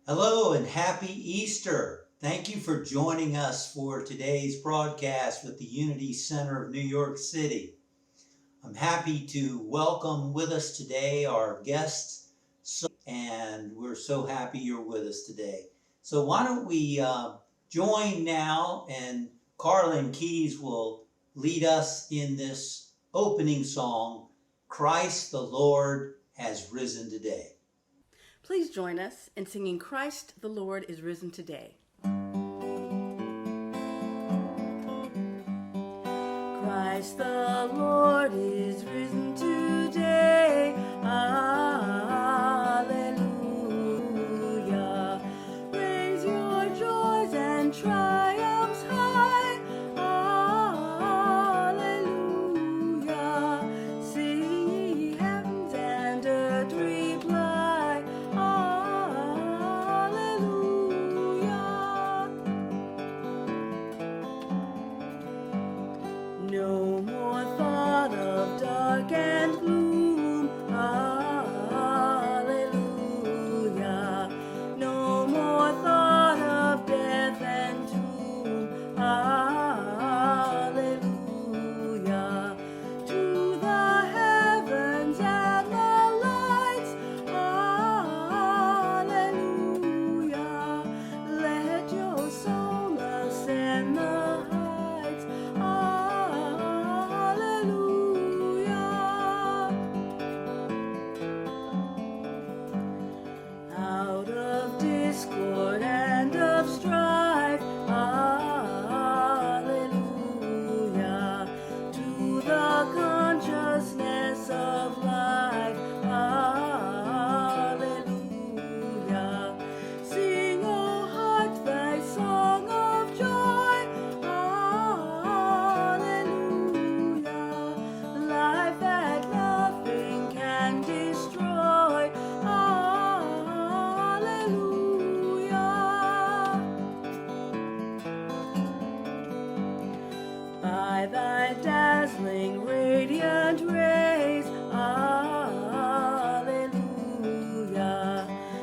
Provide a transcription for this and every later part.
Hello and happy Easter. Thank you for joining us for today's broadcast with the Unity Center of New York City. I'm happy to welcome with us today our guests, and we're so happy you're with us today. So why don't we join now, and Carla Keyes will lead us in this opening song, Christ the Lord has risen today. Please join us in singing Christ the Lord is risen today. Christ the Lord is risen today. Alleluia. Raise your joys and triumphs high. Alleluia. Sing ye heavens and earth reply. No more thought of dark and gloom, hallelujah. No more thought of death and doom, hallelujah. To the heavens and the lights, hallelujah. Let your soul ascend the heights, out of discord and of strife, hallelujah, to the consciousness of life, hallelujah. Sing, O heart, thy song of joy, hallelujah. Life that nothing can destroy, by thy dazzling radiant rays, hallelujah.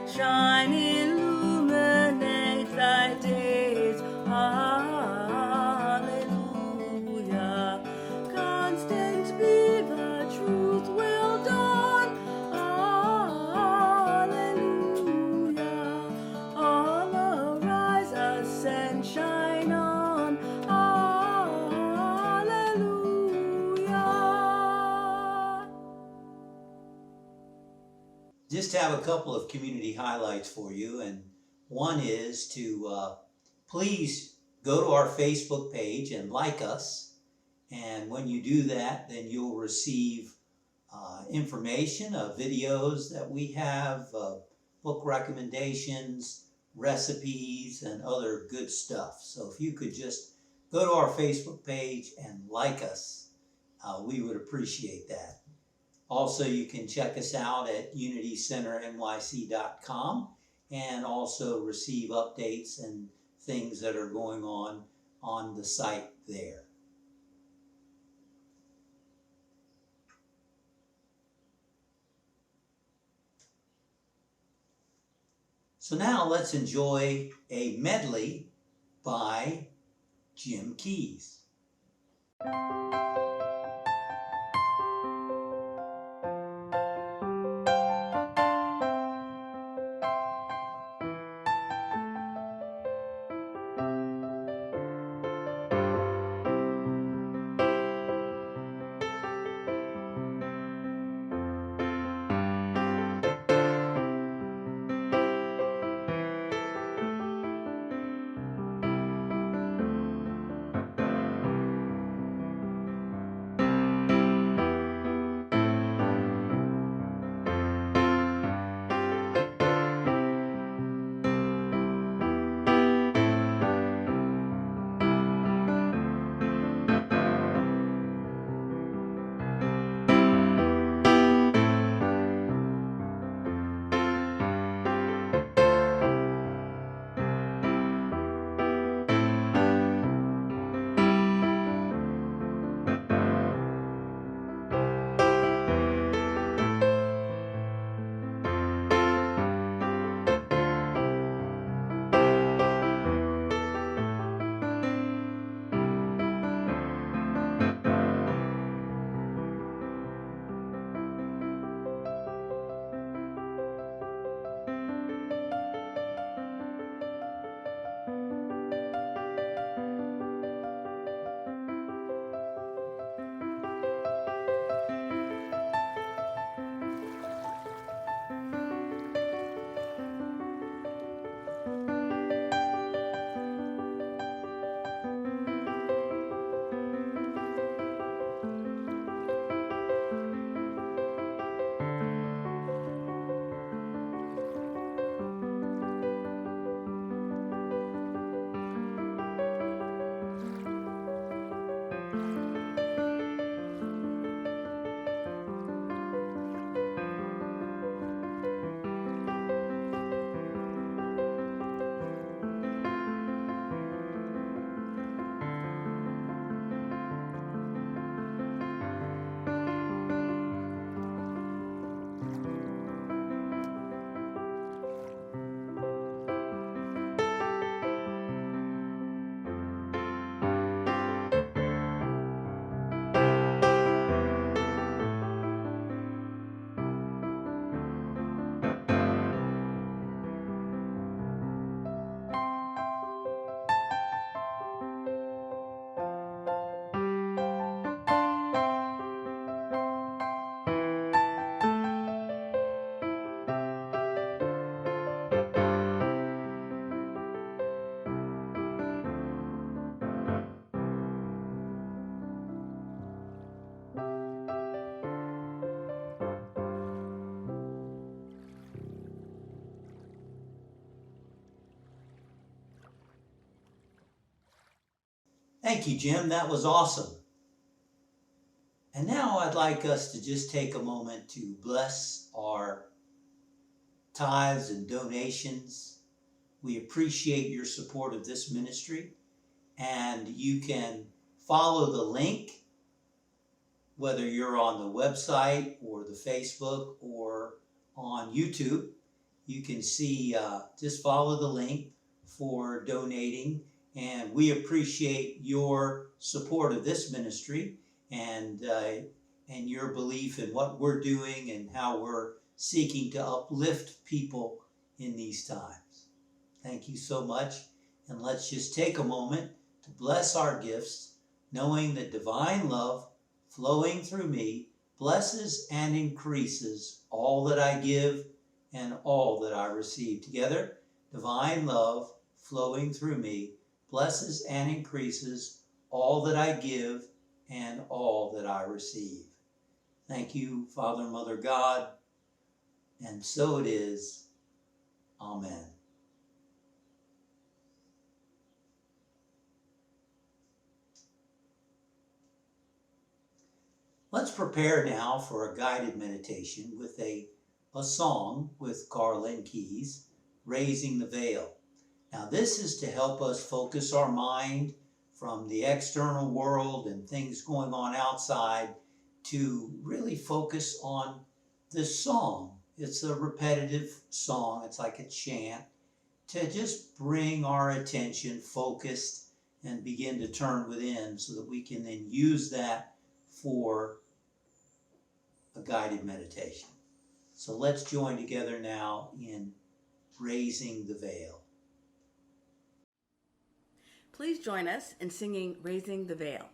Shine, illuminate thy days, hallelujah. Constant be the truth will dawn, hallelujah. All arise, ascend, shine on, Just have a couple of community highlights for you, and one is to please go to our Facebook page and like us. And when you do that, then you'll receive information of videos that we have, book recommendations, recipes, and other good stuff. So if you could just go to our Facebook page and like us, we would appreciate that. Also, you can check us out at unitycenternyc.com and also receive updates and things that are going on the site there. So now let's enjoy a medley by Jim Keyes. Thank you, Jim. That was awesome. And now I'd like us to just take a moment to bless our tithes and donations. We appreciate your support of this ministry, and you can follow the link, whether you're on the website or the Facebook or on YouTube. You can see, just follow the link for donating, and we appreciate your support of this ministry and your belief in what we're doing and how we're seeking to uplift people in these times. Thank you so much, and let's just take a moment to bless our gifts, knowing that divine love flowing through me blesses and increases all that I give and all that I receive. Together, divine love flowing through me blesses and increases all that I give and all that I receive. Thank you, Father and Mother God, and so it is. Amen. Let's prepare now for a guided meditation with a song with Carla Keyes, Raising the Veil. Now this is to help us focus our mind from the external world and things going on outside to really focus on this song. It's a repetitive song, it's like a chant, to just bring our attention focused and begin to turn within so that we can then use that for a guided meditation. So let's join together now in Raising the Veil. Please join us in singing Raising the Veil.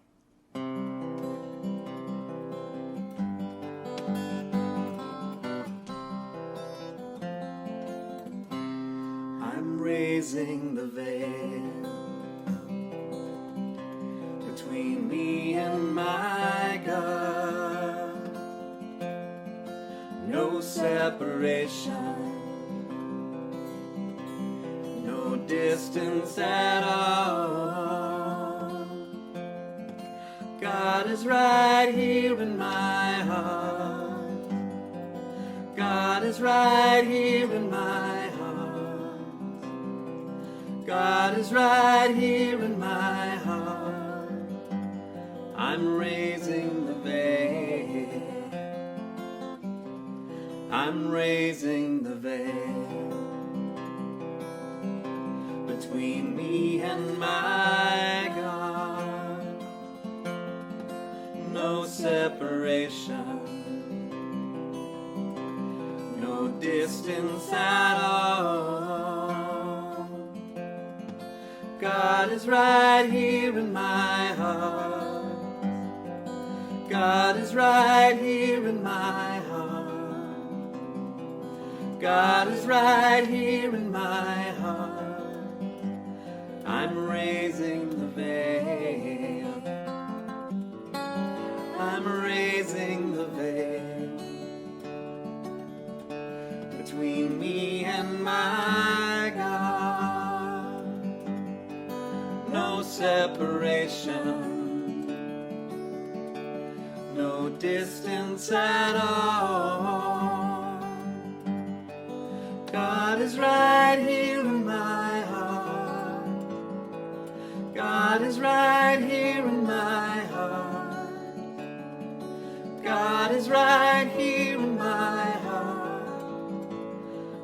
I'm raising the veil between me and my God. No separation, no distance at all. God is right here in my heart. God is right here in my heart. God is right here in my heart. I'm raising the veil. I'm raising the veil between me and my God. No separation, no distance at all. God is right here in my heart. God is right here in my heart. God is right here in my heart. I'm raising the veil. I'm raising the veil between me and my God. No separation, no distance at all. God is right here in my heart. God is right here in my heart. God is right here in my heart.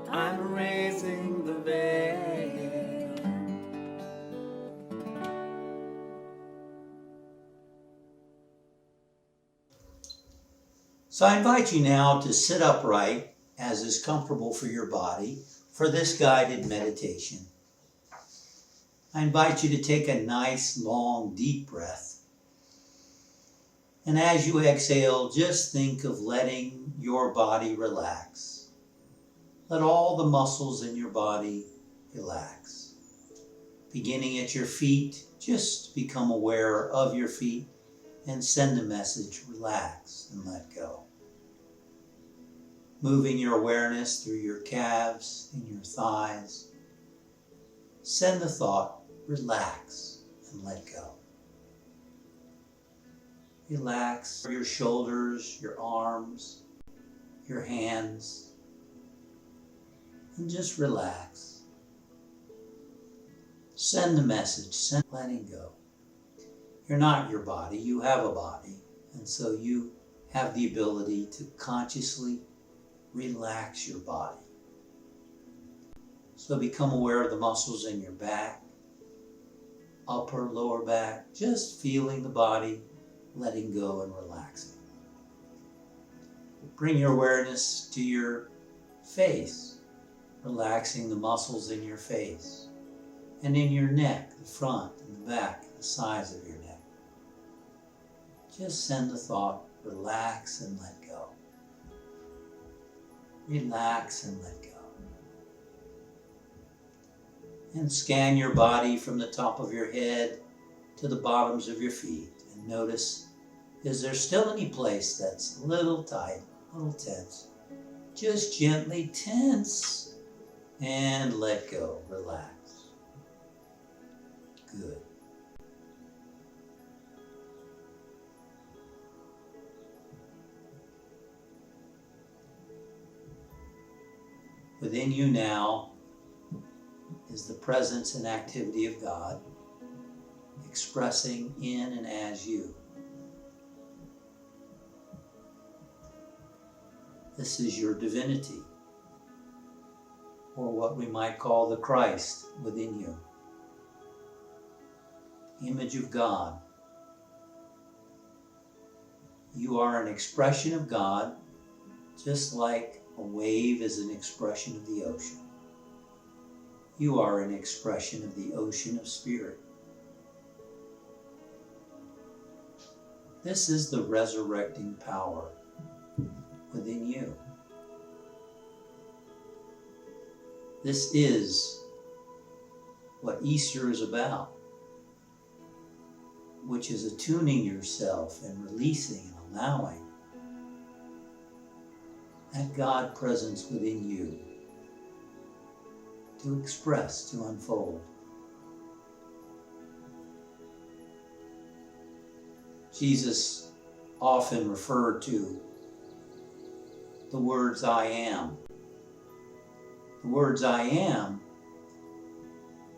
I'm raising the veil. So I invite you now to sit upright as is comfortable for your body for this guided meditation. I invite you to take a nice, long, deep breath. And as you exhale, just think of letting your body relax. Let all the muscles in your body relax. Beginning at your feet, just become aware of your feet and send a message, relax and let go. Moving your awareness through your calves and your thighs. Send the thought, relax and let go. Relax your shoulders, your arms, your hands, and just relax. Send the message, send letting go. You're not your body, you have a body, and so you have the ability to consciously relax your body. So become aware of the muscles in your back, upper, lower back, just feeling the body, letting go and relaxing. Bring your awareness to your face, relaxing the muscles in your face, and in your neck, the front and the back, the sides of your neck. Just send the thought, relax and let go. Relax and let go. And scan your body from the top of your head to the bottoms of your feet. And notice, is there still any place that's a little tight, a little tense? Just gently tense and let go. Relax. Good. Within you now is the presence and activity of God, expressing in and as you. This is your divinity, or what we might call the Christ within you. Image of God. You are an expression of God, just like a wave is an expression of the ocean. You are an expression of the ocean of spirit. This is the resurrecting power within you. This is what Easter is about, which is attuning yourself and releasing and allowing that God presence within you to express, to unfold. Jesus often referred to the words I am. The words I am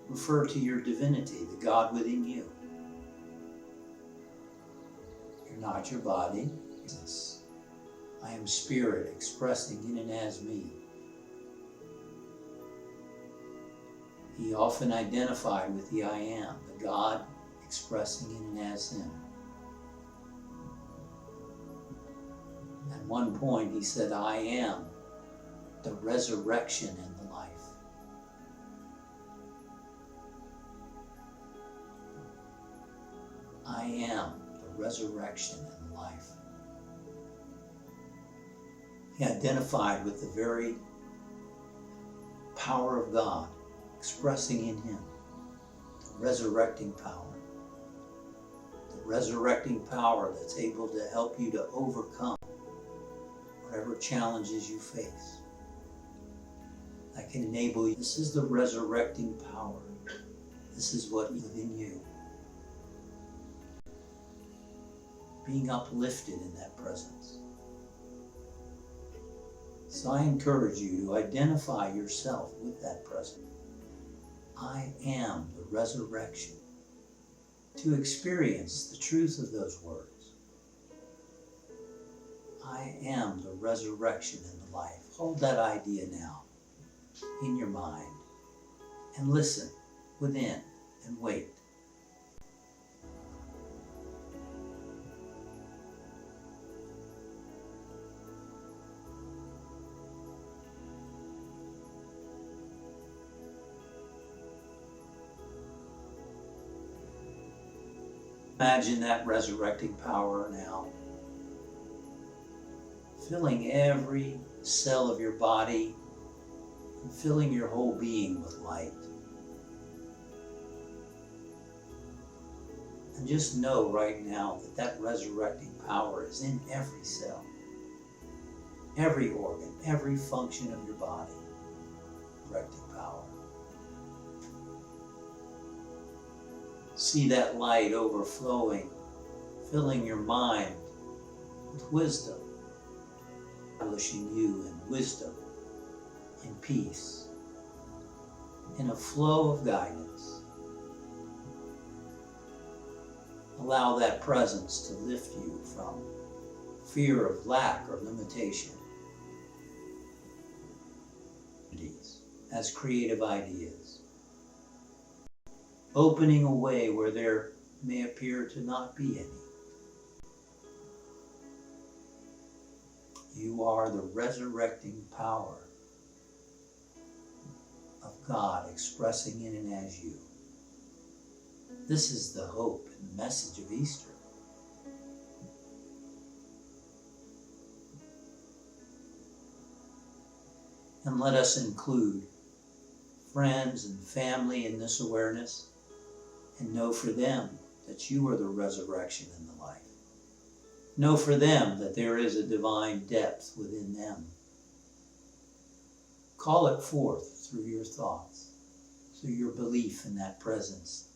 refer to your divinity, the God within you. You're not your body. I am spirit expressing in and as me. He often identified with the I am, the God expressing in and as him. At one point he said, I am the resurrection and the life. I am the resurrection and the life. He identified with the very power of God expressing in him, the resurrecting power. The resurrecting power that's able to help you to overcome whatever challenges you face. That can enable you. This is the resurrecting power. This is what is within you. Being uplifted in that presence. So I encourage you to identify yourself with that presence. I am the resurrection. To experience the truth of those words. I am the resurrection and the life. Hold that idea now in your mind and listen within and wait. Imagine that resurrecting power now, filling every cell of your body and filling your whole being with light. And just know right now that that resurrecting power is in every cell, every organ, every function of your body. Resurrecting power. See that light overflowing, filling your mind with wisdom, establishing you in wisdom, in peace, in a flow of guidance. Allow that presence to lift you from fear of lack or limitation as creative ideas. Opening a way where there may appear to not be any. You are the resurrecting power of God expressing in and as you. This is the hope and message of Easter. And let us include friends and family in this awareness, and know for them that you are the resurrection and the life. Know for them that there is a divine depth within them. Call it forth through your thoughts, through your belief in that presence,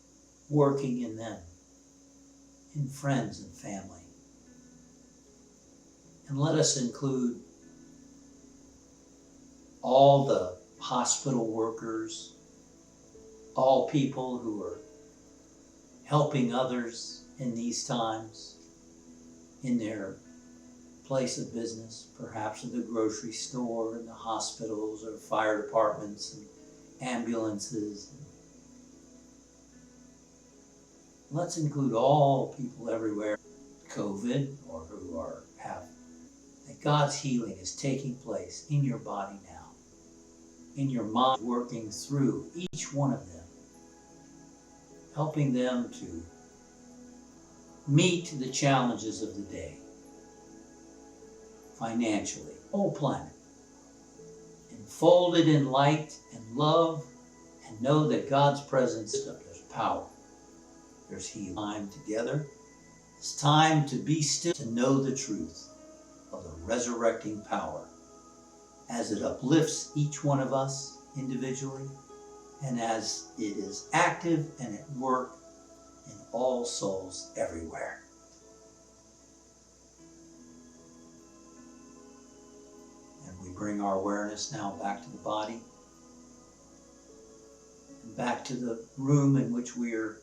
working in them, in friends and family. And let us include all the hospital workers, all people who are helping others in these times, in their place of business, perhaps at the grocery store, in the hospitals or fire departments and ambulances. Let's include all people everywhere, COVID, or who have, that God's healing is taking place in your body now, in your mind, working through each one of them, helping them to meet the challenges of the day, financially, whole planet, enfolded in light and love, and know that God's presence, there's power, there's healing. Time together, it's time to be still, to know the truth of the resurrecting power as it uplifts each one of us individually, and as it is active and at work in all souls everywhere. And we bring our awareness now back to the body and back to the room in which we are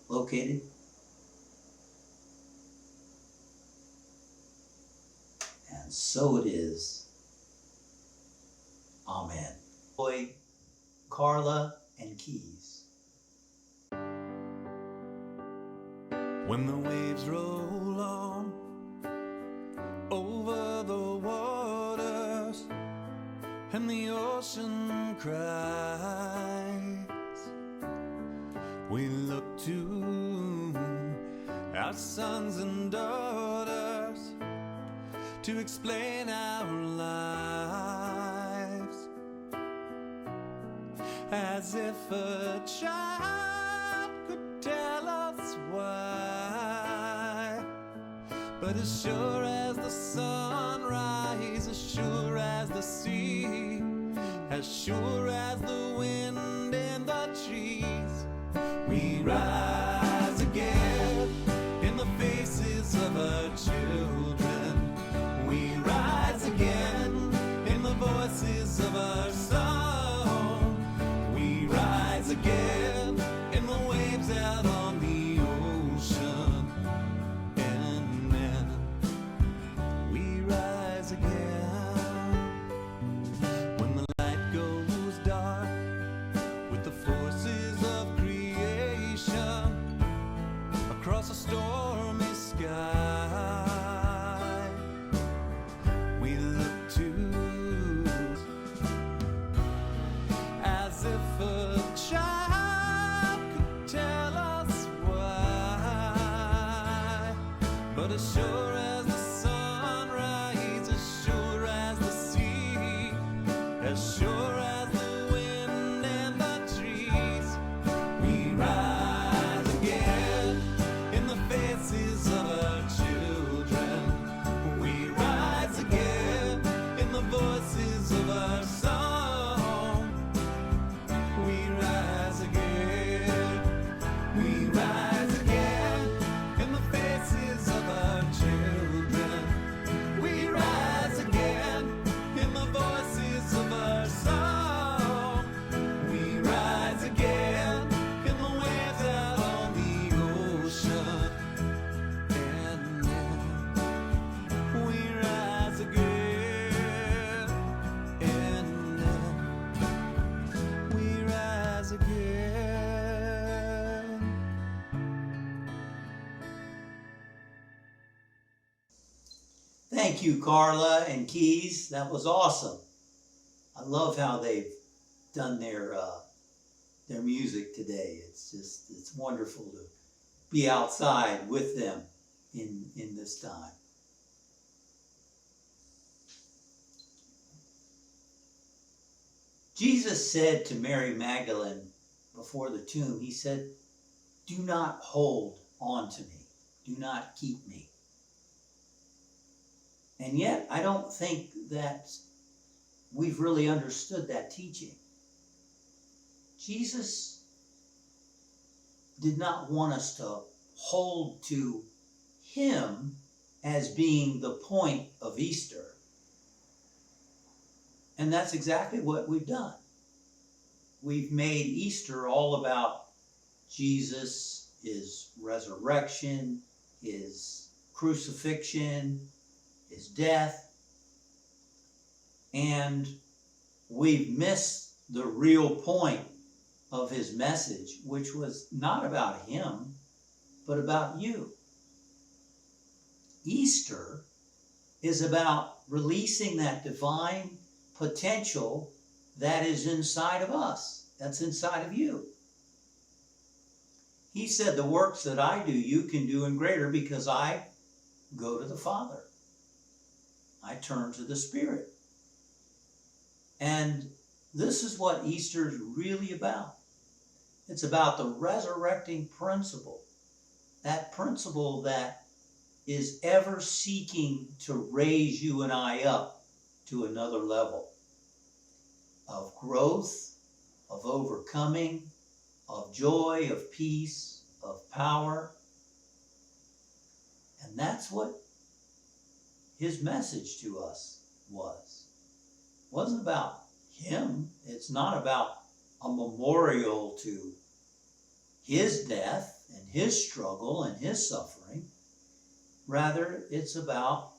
located. And so it is. Amen. Boy, Carla and Keyes. When the waves roll on over the waters and the ocean cries, we look to our sons and daughters to explain our lives, as if a child could tell us why. But as sure as the sunrise, as sure as the sea, as sure as the wind in the trees, we rise again in the faces of our children. We rise again in the voices of our song. We rise again in the waves out on the ocean. And then we rise again when the light goes dark with the forces of creation across a stormy sky. We look to as if a child could tell us why. But as sure as the sunrise, as sure as the sea, as sure as the wind and the trees, we rise again in the faces of our children. We rise again in the voices of our song. We rise again. We rise again in the faces of our children. We rise again in the voices of our song. We rise again in the waves out on the ocean. And then we rise again. And then we rise again. Thank you, Carla and Keyes. That was awesome. I love how they've done their music today. It's wonderful to be outside with them in this time. Jesus said to Mary Magdalene before the tomb, he said, "Do not hold on to me. Do not keep me." And yet, I don't think that we've really understood that teaching. Jesus did not want us to hold to him as being the point of Easter. And that's exactly what we've done. We've made Easter all about Jesus, his resurrection, his crucifixion, his death, and we've missed the real point of his message, which was not about him, but about you. Easter is about releasing that divine potential that is inside of us, that's inside of you. He said, "The works that I do, you can do and greater, because I go to the Father. I turn to the Spirit." And this is what Easter is really about. It's about the resurrecting principle, that principle that is ever seeking to raise you and I up to another level of growth, of overcoming, of joy, of peace, of power. And that's what his message to us was. It wasn't about him. It's not about a memorial to his death and his struggle and his suffering. Rather, it's about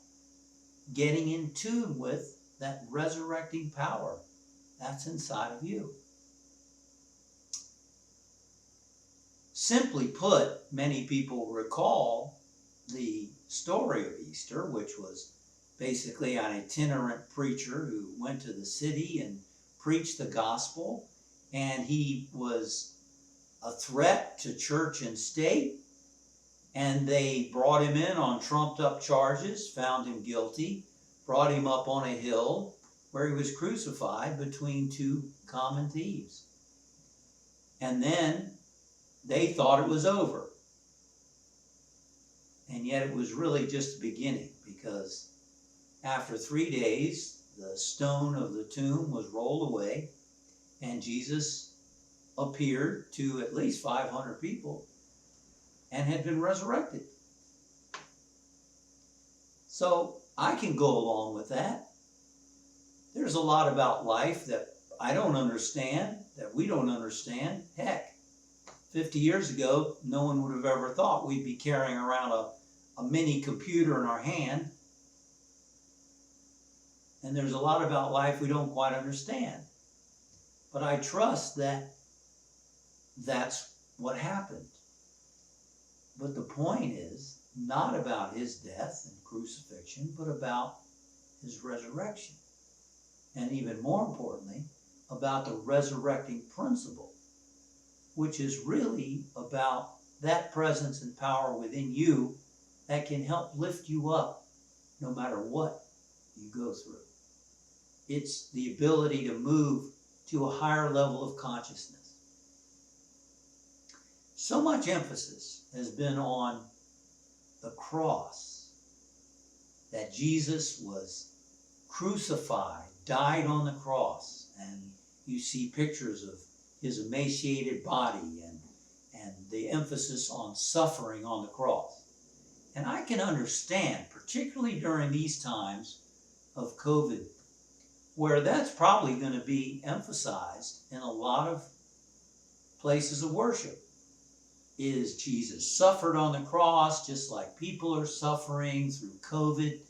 getting in tune with that resurrecting power that's inside of you. Simply put, many people recall the story of Easter, which was basically an itinerant preacher who went to the city and preached the gospel, and he was a threat to church and state, and they brought him in on trumped up charges, found him guilty, brought him up on a hill where he was crucified between two common thieves. And then they thought it was over. And yet it was really just the beginning, because after 3 days, the stone of the tomb was rolled away, and Jesus appeared to at least 500 people and had been resurrected. So I can go along with that. There's a lot about life that I don't understand, that we don't understand. Heck, 50 years ago, no one would have ever thought we'd be carrying around a mini computer in our hand. And there's a lot about life we don't quite understand. But I trust that that's what happened. But the point is not about his death and crucifixion, but about his resurrection. And even more importantly, about the resurrecting principle, which is really about that presence and power within you that can help lift you up no matter what you go through. It's the ability to move to a higher level of consciousness. So much emphasis has been on the cross, that Jesus was crucified, died on the cross, and you see pictures of his emaciated body and the emphasis on suffering on the cross. And I can understand, particularly during these times of COVID, where that's probably going to be emphasized in a lot of places of worship, is Jesus suffered on the cross just like people are suffering through COVID.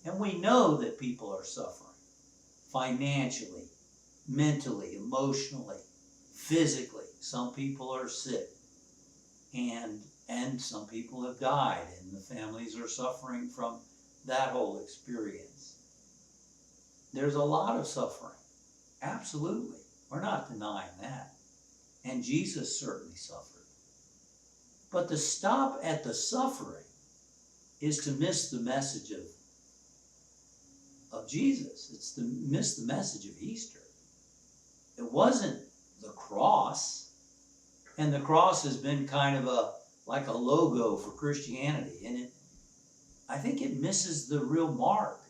And we know that people are suffering financially, mentally, emotionally, physically. Some people are sick, and some people have died, and the families are suffering from that whole experience. There's a lot of suffering. Absolutely. We're not denying that. And Jesus certainly suffered. But to stop at the suffering is to miss the message of Jesus. It's to miss the message of Easter. it wasn't the cross. And the cross has been kind of like a logo for Christianity. And I think it misses the real mark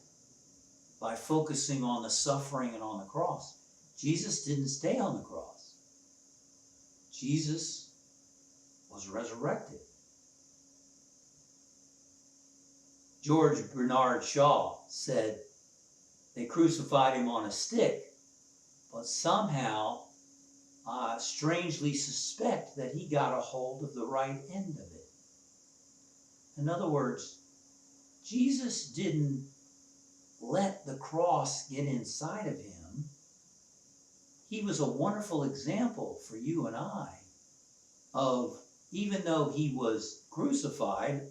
by focusing on the suffering and on the cross. Jesus didn't stay on the cross. Jesus was resurrected. George Bernard Shaw said they crucified him on a stick, but somehow strangely suspect that he got a hold of the right end of it. In other words, Jesus didn't let the cross get inside of him. He was a wonderful example for you and I of, even though he was crucified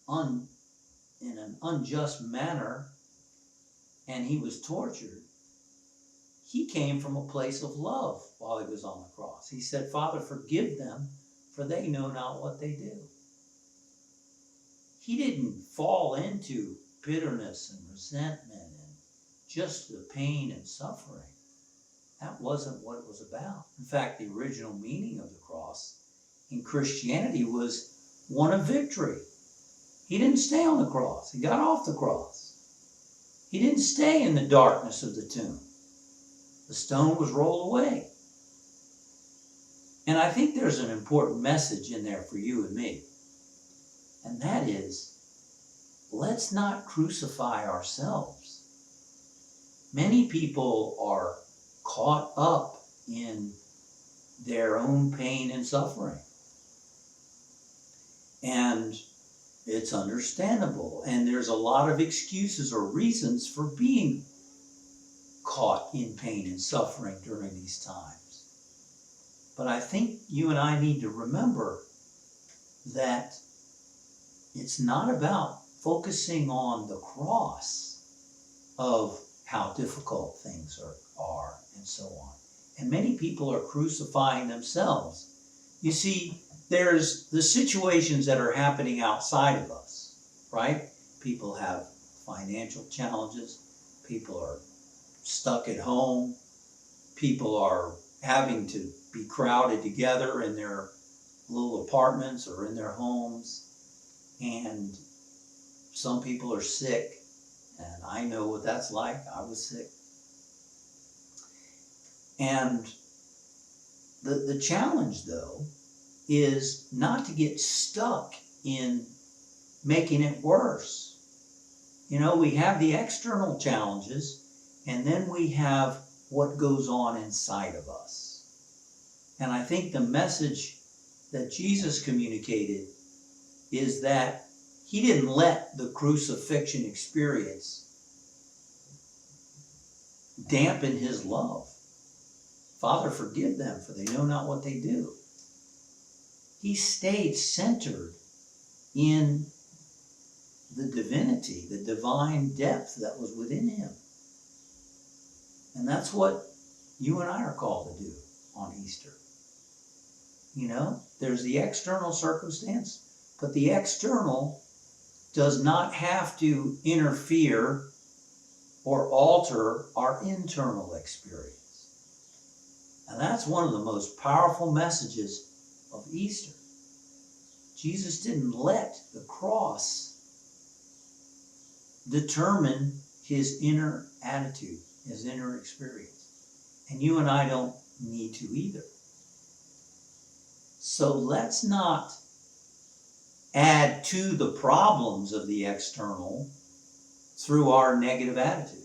in an unjust manner and he was tortured, he came from a place of love while he was on the cross. He said, Father, forgive them, for they know not what they do. He didn't fall into bitterness and resentment and just the pain and suffering. That wasn't what it was about. In fact, the original meaning of the cross in Christianity was one of victory. He didn't stay on the cross. He got off the cross. He didn't stay in the darkness of the tomb. The stone was rolled away. And I think there's an important message in there for you and me. And that is, let's not crucify ourselves. Many people are caught up in their own pain and suffering. And it's understandable. And there's a lot of excuses or reasons for being caught in pain and suffering during these times. But I think you and I need to remember that it's not about focusing on the cross of how difficult things are and so on. And many people are crucifying themselves. You see, there's the situations that are happening outside of us, right? People have financial challenges. People are stuck at home. People are having to be crowded together in their little apartments or in their homes. And some people are sick. And I know what that's like. I was sick. And the challenge, though, is not to get stuck in making it worse. You know, we have the external challenges, and then we have what goes on inside of us. And I think the message that Jesus communicated is that he didn't let the crucifixion experience dampen his love. Father, forgive them, for they know not what they do. He stayed centered in the divinity, the divine depth that was within him. And that's what you and I are called to do on Easter. You know, there's the external circumstance, but the external does not have to interfere or alter our internal experience. And that's one of the most powerful messages of Easter. Jesus didn't let the cross determine his inner attitude, his inner experience. And you and I don't need to either. So let's not add to the problems of the external through our negative attitudes,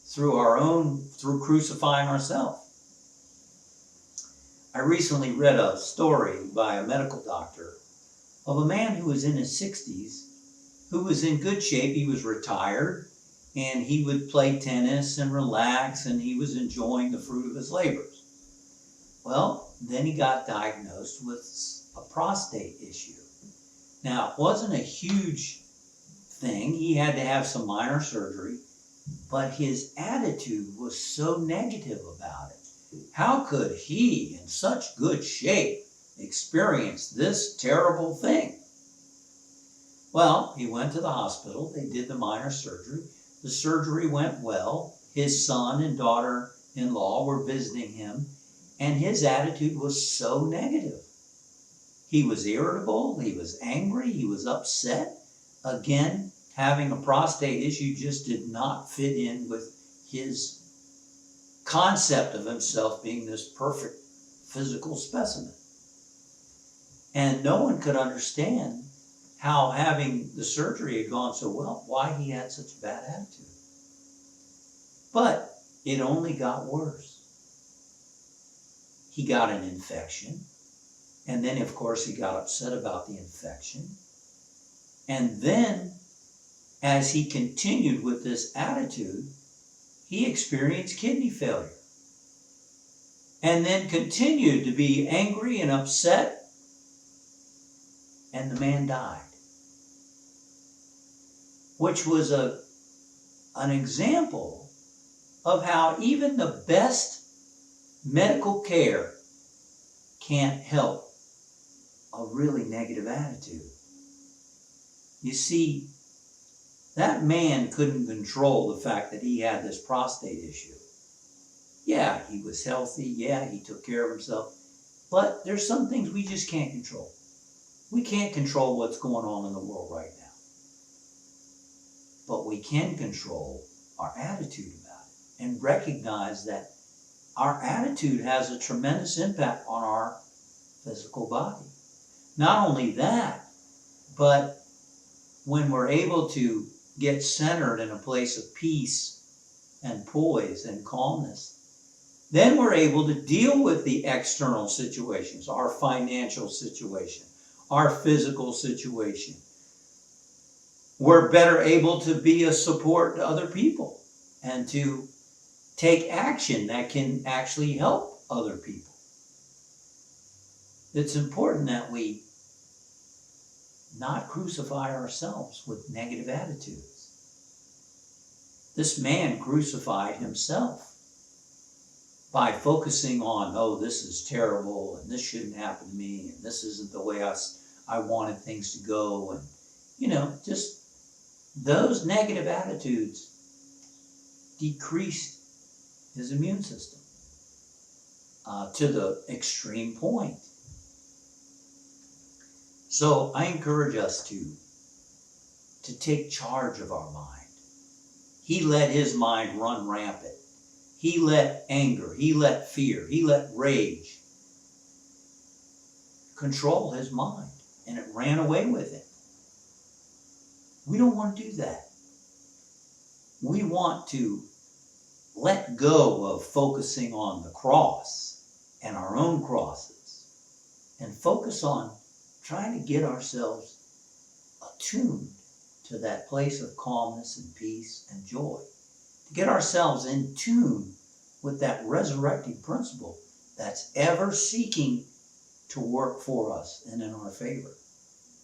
through crucifying ourselves. I recently read a story by a medical doctor of a man who was in his 60s, who was in good shape. He was retired, and he would play tennis and relax, and he was enjoying the fruit of his labors. Well, then he got diagnosed with a prostate issue. Now, it wasn't a huge thing. He had to have some minor surgery, but his attitude was so negative about it. How could he, in such good shape, experience this terrible thing? Well, he went to the hospital. They did the minor surgery. The surgery went well. His son and daughter mother-in-law were visiting him, and his attitude was so negative. He was irritable, he was angry, he was upset. Again, having a prostate issue just did not fit in with his concept of himself being this perfect physical specimen. And no one could understand how, having the surgery had gone so well, why he had such a bad attitude. But it only got worse. He got an infection, and then of course he got upset about the infection. And then, as he continued with this attitude, he experienced kidney failure. And then continued to be angry and upset, and the man died. Which was an example of how even the best medical care can't help a really negative attitude. You see, that man couldn't control the fact that he had this prostate issue. Yeah, he was healthy. Yeah, he took care of himself. But there's some things we just can't control. We can't control what's going on in the world right now. But we can control our attitude about it and recognize that our attitude has a tremendous impact on our physical body. Not only that, but when we're able to get centered in a place of peace and poise and calmness, then we're able to deal with the external situations, our financial situation, our physical situation. We're better able to be a support to other people and to take action that can actually help other people. It's important that we not crucify ourselves with negative attitudes. This man crucified himself by focusing on, oh, this is terrible, and this shouldn't happen to me, and this isn't the way I wanted things to go, and, just those negative attitudes decreased his immune system to the extreme point. So I encourage us to take charge of our mind. He let his mind run rampant. He let anger, he let fear, he let rage control his mind, and it ran away with him. We don't want to do that. We want to let go of focusing on the cross and our own crosses and focus on trying to get ourselves attuned to that place of calmness and peace and joy. To get ourselves in tune with that resurrecting principle that's ever seeking to work for us and in our favor.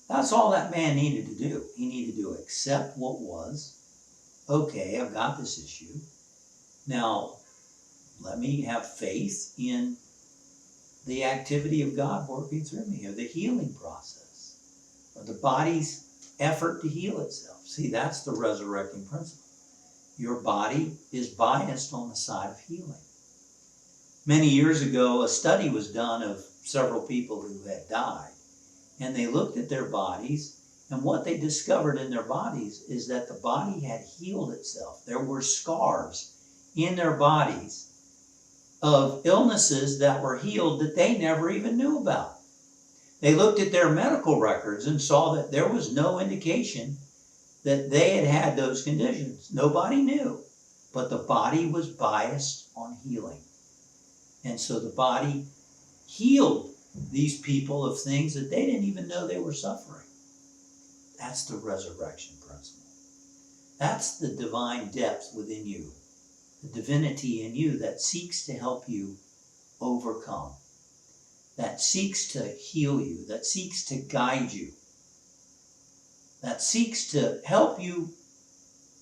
That's all that man needed to do. He needed to accept what was. Okay, I've got this issue. Now, let me have faith in the activity of God working through me, or the healing process, or the body's effort to heal itself. See, that's the resurrecting principle. Your body is biased on the side of healing. Many years ago, a study was done of several people who had died, and they looked at their bodies, and what they discovered in their bodies is that the body had healed itself. There were scars in their bodies of illnesses that were healed that they never even knew about. They looked at their medical records and saw that there was no indication that they had had those conditions. Nobody knew, but the body was biased on healing. And so the body healed these people of things that they didn't even know they were suffering. That's the resurrection principle. That's the divine depth within you, the divinity in you that seeks to help you overcome, that seeks to heal you, that seeks to guide you, that seeks to help you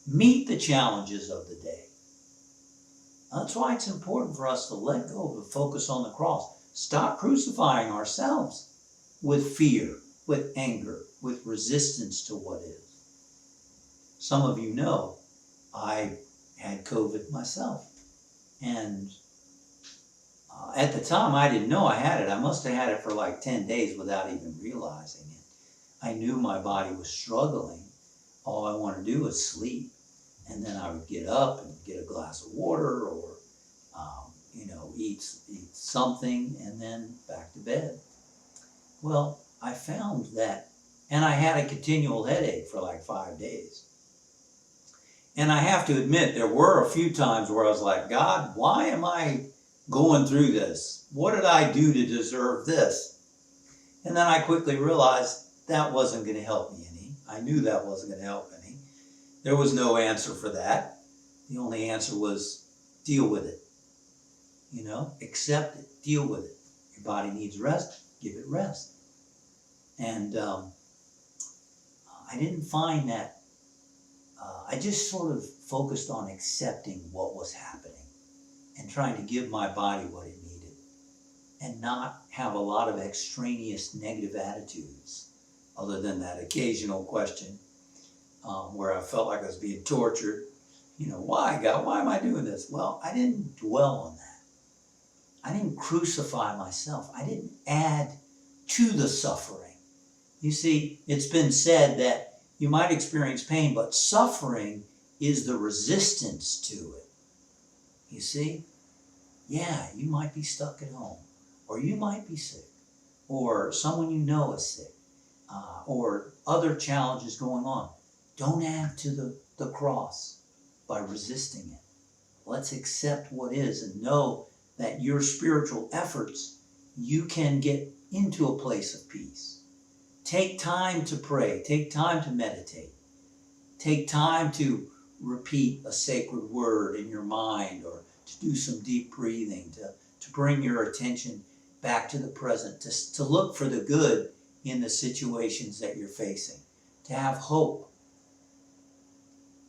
meet the challenges of the day. That's why it's important for us to let go of the focus on the cross. Stop crucifying ourselves with fear, with anger, with resistance to what is. Some of you know I had COVID myself. And at the time, I didn't know I had it. I must have had it for like 10 days without even realizing it. I knew my body was struggling. All I wanted to do was sleep. And then I would get up and get a glass of water or, eat something and then back to bed. Well, I found that, and I had a continual headache for like 5 days. And I have to admit, there were a few times where I was like, God, why am I going through this? What did I do to deserve this? And then I quickly realized that wasn't going to help me any. I knew that wasn't going to help any. There was no answer for that. The only answer was deal with it. Accept it, deal with it. Your body needs rest, give it rest. And I didn't find that. I just sort of focused on accepting what was happening and trying to give my body what it needed and not have a lot of extraneous negative attitudes other than that occasional question where I felt like I was being tortured. Why, God? Why am I doing this? Well, I didn't dwell on that. I didn't crucify myself. I didn't add to the suffering. You see, it's been said that you might experience pain, but suffering is the resistance to it. You see? Yeah, you might be stuck at home, or you might be sick, or someone you know is sick, or other challenges going on. Don't add to the cross by resisting it. Let's accept what is and know that your spiritual efforts, you can get into a place of peace. Take time to pray. Take time to meditate. Take time to repeat a sacred word in your mind or to do some deep breathing, to bring your attention back to the present, to look for the good in the situations that you're facing, to have hope.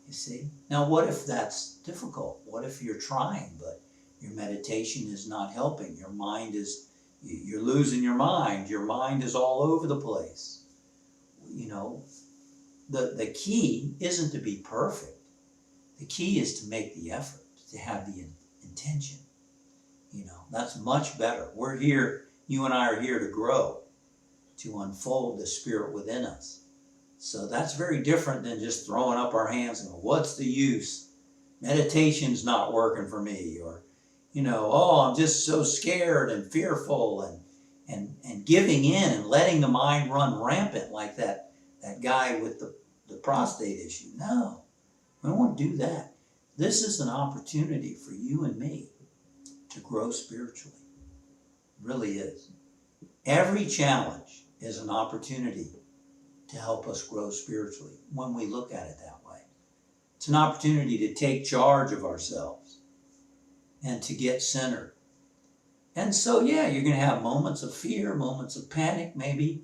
You see? Now, what if that's difficult? What if you're trying, but your meditation is not helping? Your mind you're losing your mind. Your mind is all over the place. The key isn't to be perfect. The key is to make the effort, to have the intention. That's much better. We're here, you and I are here to grow, to unfold the Spirit within us. So that's very different than just throwing up our hands and what's the use? Meditation's not working for me, or, I'm just so scared and fearful and giving in and letting the mind run rampant like that guy with the prostate issue. No, we don't want to do that. This is an opportunity for you and me to grow spiritually. It really is. Every challenge is an opportunity to help us grow spiritually when we look at it that way. It's an opportunity to take charge of ourselves and to get centered. And so, yeah, you're going to have moments of fear, moments of panic maybe,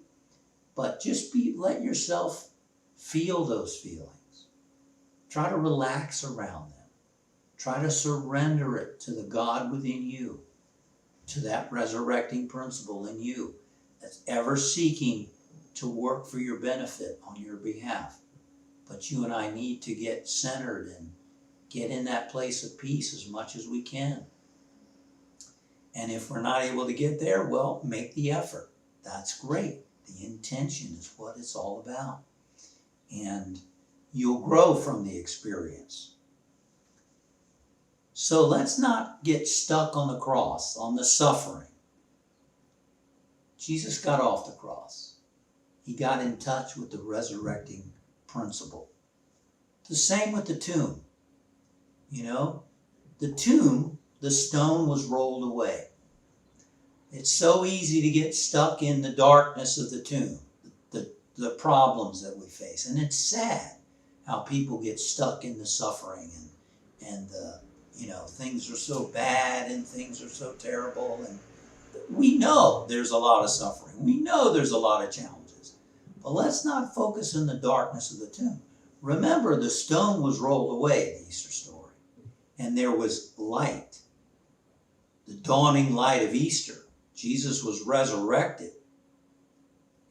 but just let yourself feel those feelings. Try to relax around them. Try to surrender it to the God within you, to that resurrecting principle in you that's ever seeking to work for your benefit on your behalf. But you and I need to get centered and get in that place of peace as much as we can. And if we're not able to get there, well, make the effort. That's great. The intention is what it's all about. And you'll grow from the experience. So let's not get stuck on the cross, on the suffering. Jesus got off the cross. He got in touch with the resurrecting principle. The same with the tomb. The tomb, the stone was rolled away. It's so easy to get stuck in the darkness of the tomb, the problems that we face. And it's sad how people get stuck in the suffering and things are so bad and things are so terrible. And we know there's a lot of suffering. We know there's a lot of challenges. But let's not focus on the darkness of the tomb. Remember, the stone was rolled away in the Easter story. And there was light, the dawning light of Easter. Jesus was resurrected.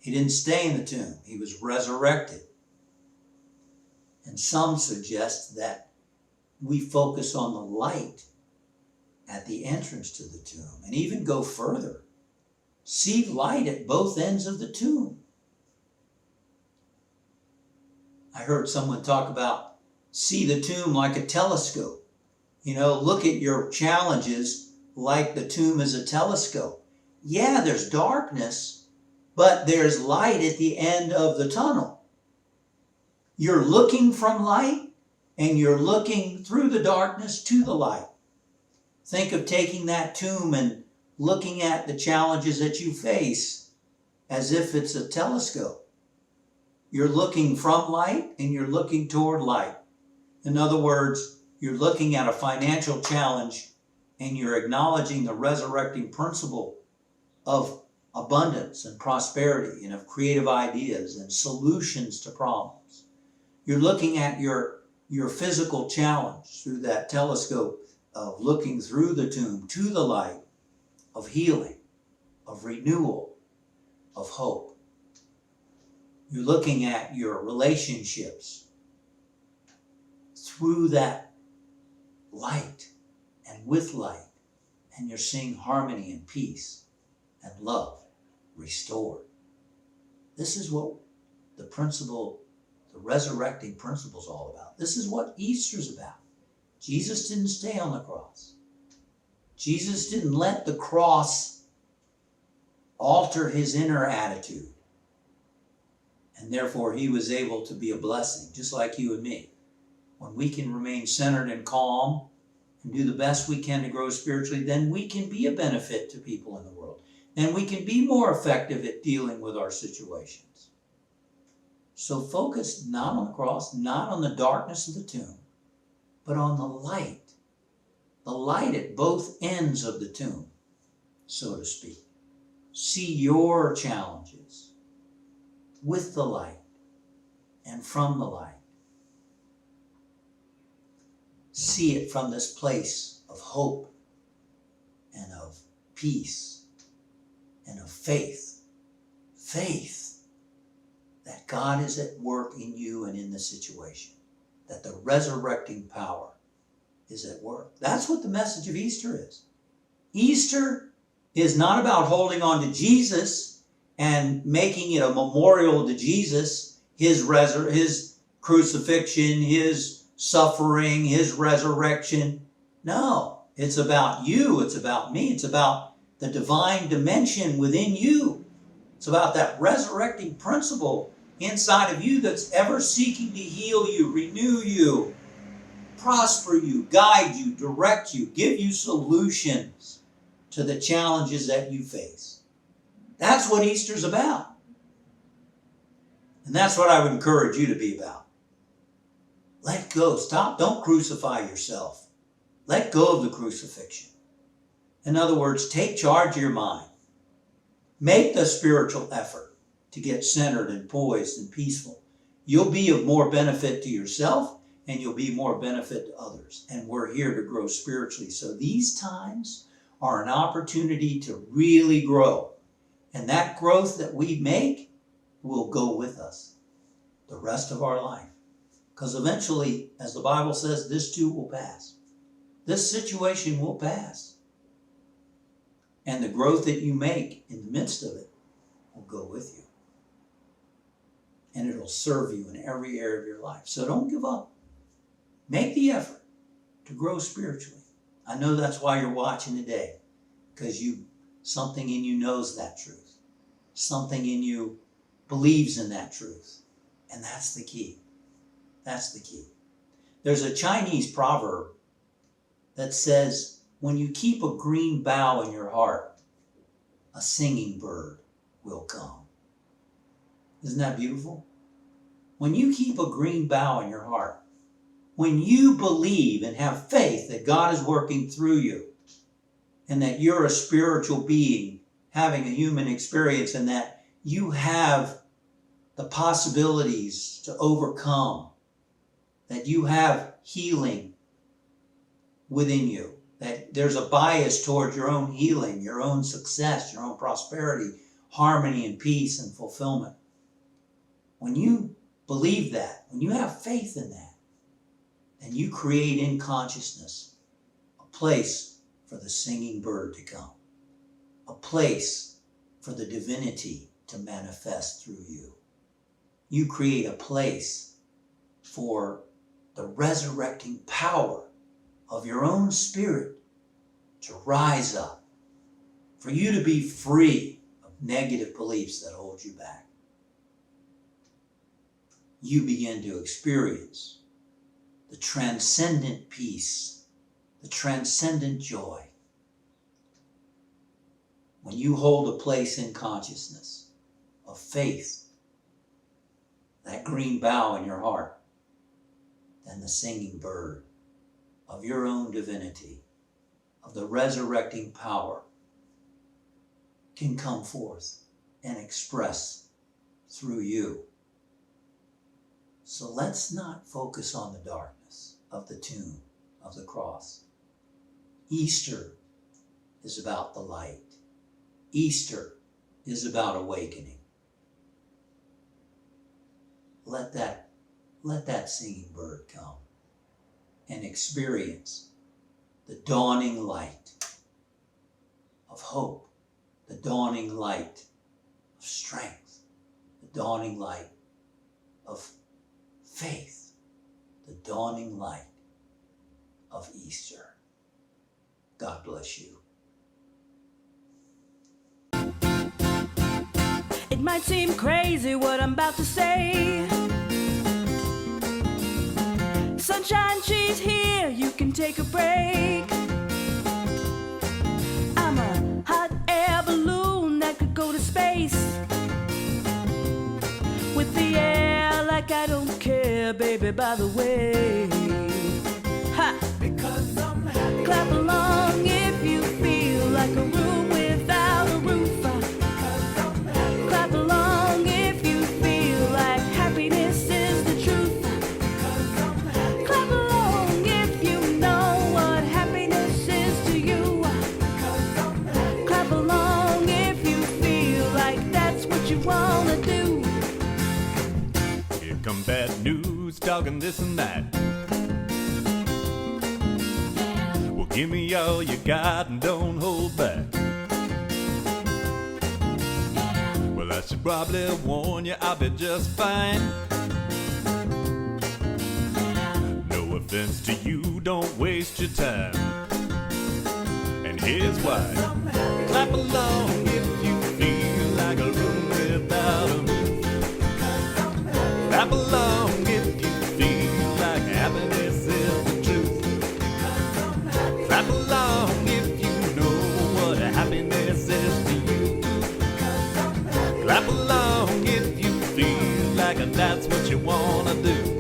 He didn't stay in the tomb. He was resurrected. And some suggest that we focus on the light at the entrance to the tomb, and even go further. See light at both ends of the tomb. I heard someone talk about see the tomb like a telescope. Look at your challenges like the tomb is a telescope. Yeah, there's darkness, but there's light at the end of the tunnel. You're looking from light, and you're looking through the darkness to the light. Think of taking that tomb and looking at the challenges that you face as if it's a telescope. You're looking from light and you're looking toward light. In other words, you're looking at a financial challenge and you're acknowledging the resurrecting principle of abundance and prosperity and of creative ideas and solutions to problems. You're looking at your physical challenge through that telescope of looking through the tomb to the light of healing, of renewal, of hope. You're looking at your relationships through that light and with light, and you're seeing harmony and peace and love restored. This is what the resurrecting principle is all about. This is what Easter's about. Jesus didn't stay on the cross. Jesus didn't let the cross alter his inner attitude. And therefore, he was able to be a blessing, just like you and me. When we can remain centered and calm and do the best we can to grow spiritually, then we can be a benefit to people in the world. Then we can be more effective at dealing with our situations. So focus not on the cross, not on the darkness of the tomb, but on the light at both ends of the tomb, so to speak. See your challenges with the light and from the light. See it from this place of hope and of peace and of faith. Faith that God is at work in you and in the situation, that the resurrecting power is at work. That's what the message of Easter is. Easter is not about holding on to Jesus and making it a memorial to Jesus, his crucifixion, his suffering, his resurrection. No, it's about you. It's about me. It's about the divine dimension within you. It's about that resurrecting principle inside of you that's ever seeking to heal you, renew you, prosper you, guide you, direct you, give you solutions to the challenges that you face. That's what Easter's about. And that's what I would encourage you to be about. Let go. Stop. Don't crucify yourself. Let go of the crucifixion. In other words, take charge of your mind. Make the spiritual effort to get centered and poised and peaceful. You'll be of more benefit to yourself and you'll be more benefit to others. And we're here to grow spiritually. So these times are an opportunity to really grow. And that growth that we make will go with us the rest of our life. Because eventually, as the Bible says, this too will pass. This situation will pass. And the growth that you make in the midst of it will go with you. And it'll serve you in every area of your life. So don't give up. Make the effort to grow spiritually. I know that's why you're watching today. Because something in you knows that truth. Something in you believes in that truth. And that's the key. That's the key. There's a Chinese proverb that says, when you keep a green bough in your heart, a singing bird will come. Isn't that beautiful? When you keep a green bough in your heart, when you believe and have faith that God is working through you, and that you're a spiritual being having a human experience, and that you have the possibilities to overcome, that you have healing within you, that there's a bias towards your own healing, your own success, your own prosperity, harmony and peace and fulfillment. When you believe that, when you have faith in that, then you create in consciousness a place for for the singing bird to come, a place for the divinity to manifest through you. You create a place for the resurrecting power of your own spirit to rise up, for you to be free of negative beliefs that hold you back. You begin to experience the transcendent peace, the transcendent joy. When you hold a place in consciousness of faith, that green bough in your heart, then the singing bird of your own divinity, of the resurrecting power, can come forth and express through you. So let's not focus on the darkness of the tomb, of the cross. Easter is about the light. Easter is about awakening. Let that singing bird come and experience the dawning light of hope, the dawning light of strength, the dawning light of faith, the dawning light of Easter. God bless you. It might seem crazy what I'm about to say. Sunshine, she's here, you can take a break. I'm a hot air balloon that could go to space with the air like I don't care, baby, by the way. Ha! Because I'm happy. Clap along if you feel like a room without a roof. Clap along if you feel like happiness is the truth. Clap along if you know what happiness is to you. Clap along if you feel like that's what you wanna do. Here come bad news, talking this and that. Well, give me all you got and don't hold back. Well, I should probably warn you, I'll be just fine. No offense to you, don't waste your time. And here's why. Clap along if you feel like a room without a roof. Clap along if you feel like happiness is the truth. Clap along if you know what happiness is to you. Clap along if you feel like that's what you wanna do.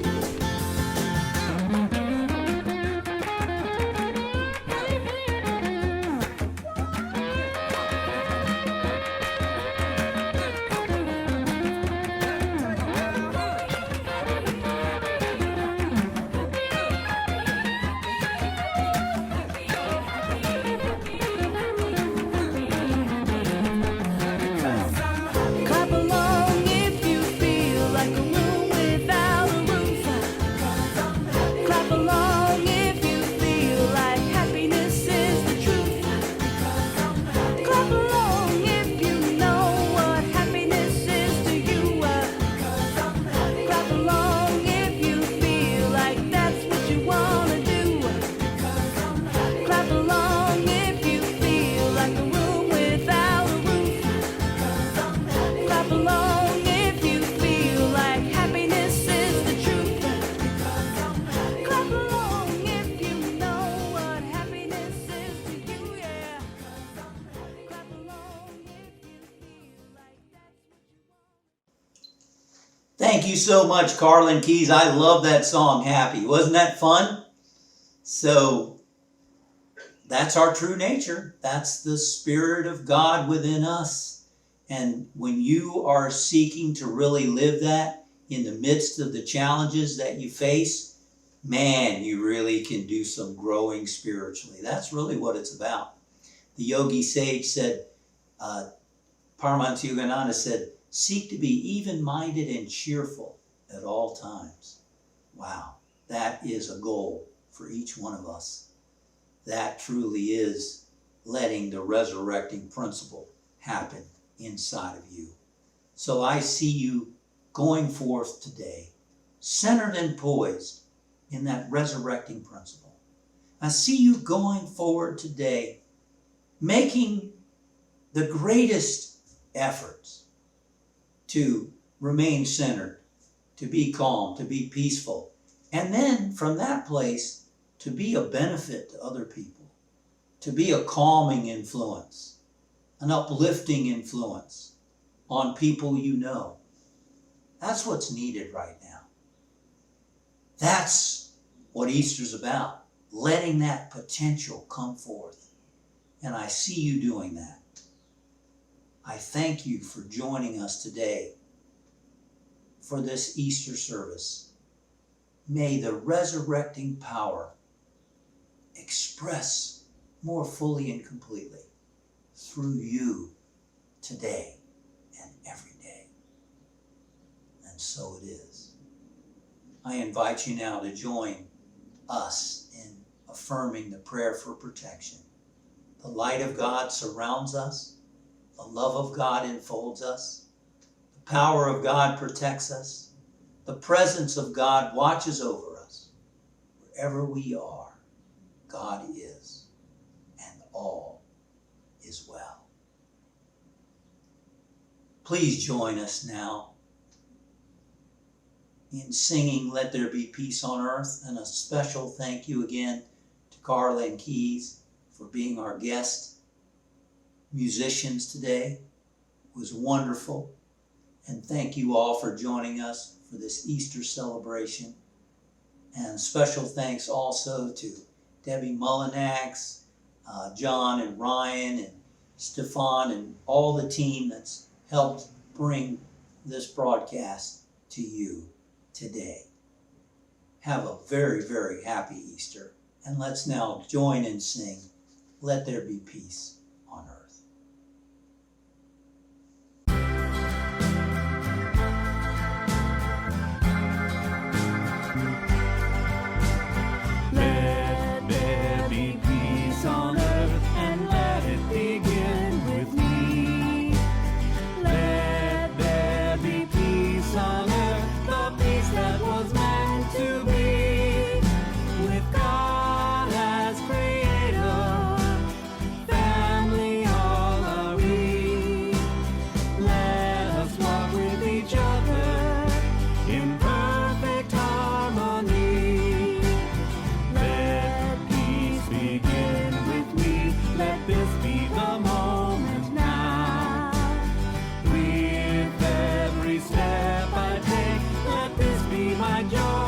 Clap along if you feel like a room without a roof. Clap along if you feel like happiness is the truth. Clap along if you know what happiness is to you. Clap along if you feel like that's what you wanna do. Clap along if you feel like a room without a roof. Clap along if you feel like happiness is the truth. Clap along if you know what happiness is to you, yeah. Clap along if you feel like that's what you want. Thank you so much, Carla Keyes. I love that song, Happy. Wasn't that fun? So that's our true nature. That's the Spirit of God within us. And when you are seeking to really live that in the midst of the challenges that you face, man, you really can do some growing spiritually. That's really what it's about. The yogi sage said, Paramahansa Yogananda said, seek to be even-minded and cheerful at all times. Wow, that is a goal for each one of us. That truly is letting the resurrecting principle happen inside of you. So I see you going forth today, centered and poised in that resurrecting principle. I see you going forward today, making the greatest efforts to remain centered, to be calm, to be peaceful, and then from that place to be a benefit to other people, to be a calming influence, an uplifting influence on people you know. That's what's needed right now. That's what Easter's about, letting that potential come forth. And I see you doing that. I thank you for joining us today for this Easter service. May the resurrecting power express more fully and completely through you today and every day. And so it is. I invite you now to join us in affirming the prayer for protection. The light of God surrounds us. The love of God enfolds us. The power of God protects us. The presence of God watches over us. Wherever we are, God is, and all is well. Please join us now in singing Let There Be Peace on Earth, and a special thank you again to Carla Keyes for being our guest musicians today. It was wonderful. And thank you all for joining us for this Easter celebration. And special thanks also to Debbie Mullinax, John and Ryan and Stefan and all the team that's helped bring this broadcast to you today. Have a very, very happy Easter. And let's now join and sing, Let There Be Peace on Earth. Let there be peace on earth, and let it begin with me. Let there be peace on earth, the peace that was meant to be. With God as creator, family all are we. Let us walk with each other in perfect harmony. Let peace begin with me. Let this be the moment now. With every step I take, let this be my joy.